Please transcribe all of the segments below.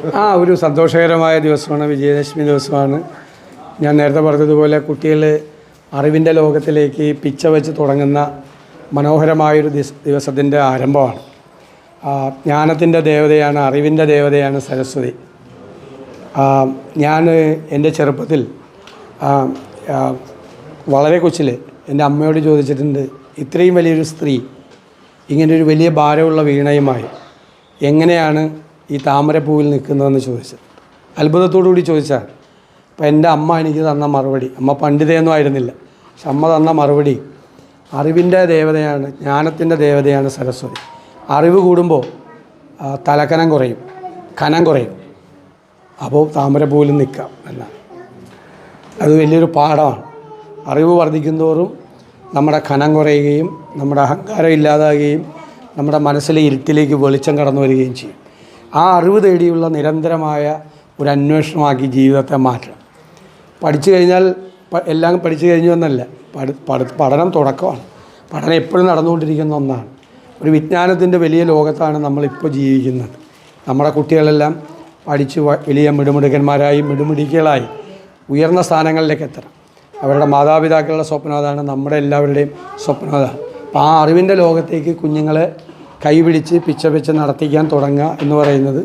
ഒരു സന്തോഷകരമായ ദിവസമാണ്, വിജയദശമി ദിവസമാണ്. ഞാൻ നേരത്തെ പറഞ്ഞതുപോലെ കുട്ടികൾ അറിവിൻ്റെ ലോകത്തിലേക്ക് പിച്ച വെച്ച് തുടങ്ങുന്ന മനോഹരമായൊരു ദിവസത്തിൻ്റെ ആരംഭമാണ്. ജ്ഞാനത്തിൻ്റെ ദേവതയാണ്, അറിവിൻ്റെ ദേവതയാണ് സരസ്വതി. ഞാൻ എൻ്റെ ചെറുപ്പത്തിൽ വളരെ കൊച്ചിൽ എൻ്റെ അമ്മയോട് ചോദിച്ചിട്ടുണ്ട്, ഇത്രയും വലിയൊരു സ്ത്രീ ഇങ്ങനൊരു വലിയ ഭാരമുള്ള വീണയുമായി എങ്ങനെയാണ് ഈ താമരപ്പൂവിൽ നിൽക്കുന്നതെന്ന് ചോദിച്ചത്. അത്ഭുതത്തോടു കൂടി ചോദിച്ചാൽ അപ്പം എൻ്റെ അമ്മ എനിക്ക് തന്ന മറുപടി, അമ്മ പണ്ഡിതയൊന്നും ആയിരുന്നില്ല, പക്ഷെ അമ്മ തന്ന മറുപടി, അറിവിൻ്റെ ദേവതയാണ്, ജ്ഞാനത്തിൻ്റെ ദേവതയാണ് സരസ്വതി. അറിവ് കൂടുമ്പോൾ തലക്കനം കുറയും, കനം കുറയും, അപ്പോൾ താമരപ്പൂവിൽ നിൽക്കാം എന്നാണ്. അത് വലിയൊരു പാഠമാണ്. അറിവ് വർദ്ധിക്കുന്തോറും നമ്മുടെ കനം കുറയുകയും നമ്മുടെ അഹങ്കാരം ഇല്ലാതാകുകയും നമ്മുടെ മനസ്സിലെ ഇരുട്ടിലേക്ക് വെളിച്ചം കടന്നു വരികയും ചെയ്യും. ആ അറിവ് തേടിയുള്ള നിരന്തരമായ ഒരു അന്വേഷണമാക്കി ജീവിതത്തെ മാറ്റണം. പഠിച്ചു കഴിഞ്ഞാൽ എല്ലാം പഠിച്ചു കഴിഞ്ഞു എന്നല്ല, പഠനം തുടക്കമാണ്. പഠനം എപ്പോഴും നടന്നുകൊണ്ടിരിക്കുന്ന ഒന്നാണ്. ഒരു വിജ്ഞാനത്തിൻ്റെ വലിയ ലോകത്താണ് നമ്മളിപ്പോൾ ജീവിക്കുന്നത്. നമ്മുടെ കുട്ടികളെല്ലാം പഠിച്ച് വലിയ മിടുമിടുക്കന്മാരായി മിടുമിടുക്കികളായി ഉയർന്ന സ്ഥാനങ്ങളിലേക്ക് എത്തണം. അവരുടെ മാതാപിതാക്കളുടെ സ്വപ്നം അതാണ്, നമ്മുടെ എല്ലാവരുടെയും സ്വപ്നം അതാണ്. അപ്പോൾ ആ അറിവിൻ്റെ ലോകത്തേക്ക് കുഞ്ഞുങ്ങളെ കൈപിടിച്ച് പിച്ച നടത്തിക്കാൻ തുടങ്ങുക എന്ന് പറയുന്നത്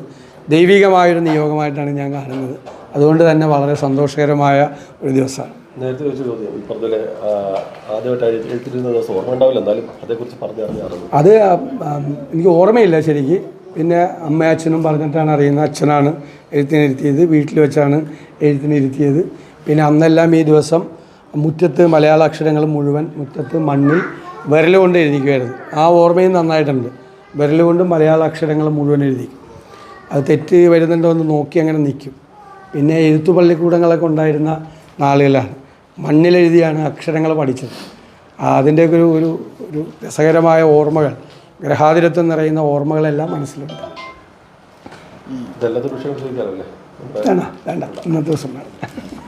ദൈവികമായൊരു നിയോഗമായിട്ടാണ് ഞാൻ കാണുന്നത്. അതുകൊണ്ട് തന്നെ വളരെ സന്തോഷകരമായ ഒരു ദിവസമാണ്. നേരത്തെ ചോദിച്ച ചോദ്യം പറഞ്ഞാൽ ആദ്യമായിട്ട് എഴുത്തിരുന്ന ദിവസം ഓർമ്മ ഉണ്ടാവില്ല, എന്നാലും അതേക്കുറിച്ച് പറഞ്ഞു. അത് എനിക്ക് ഓർമ്മയില്ല ശരിക്ക്. പിന്നെ അമ്മയും അച്ഛനും പറഞ്ഞിട്ടാണ് അറിയുന്നത്. അച്ഛനാണ് എഴുത്തിനിരുത്തിയത്, വീട്ടിൽ വെച്ചാണ് എഴുത്തിനിരുത്തിയത്. പിന്നെ അന്നെല്ലാം ഈ ദിവസം മുറ്റത്ത് മലയാള അക്ഷരങ്ങൾ മുഴുവൻ മുറ്റത്ത് മണ്ണിൽ വിരലുകൊണ്ട് എഴുതിക്കുമായിരുന്നു. ആ ഓർമ്മയും നന്നായിട്ടുണ്ട്. വിരലുകൊണ്ട് മലയാള അക്ഷരങ്ങൾ മുഴുവൻ എഴുതിക്കും. അത് തെറ്റ് വരുന്നുണ്ടോ എന്ന് നോക്കി അങ്ങനെ നിൽക്കും. പിന്നെ എഴുത്തു പള്ളിക്കൂടങ്ങളൊക്കെ ഉണ്ടായിരുന്ന നാളുകളാണ്. മണ്ണിലെഴുതിയാണ് അക്ഷരങ്ങൾ പഠിച്ചത്. അതിൻ്റെയൊക്കെ ഒരു രസകരമായ ഓർമ്മകൾ, ഗ്രഹാതിരത്വം നിറയുന്ന ഓർമ്മകളെല്ലാം മനസ്സിലുണ്ട്. വേണ്ട ഇന്നത്തെ ദിവസം വേണം.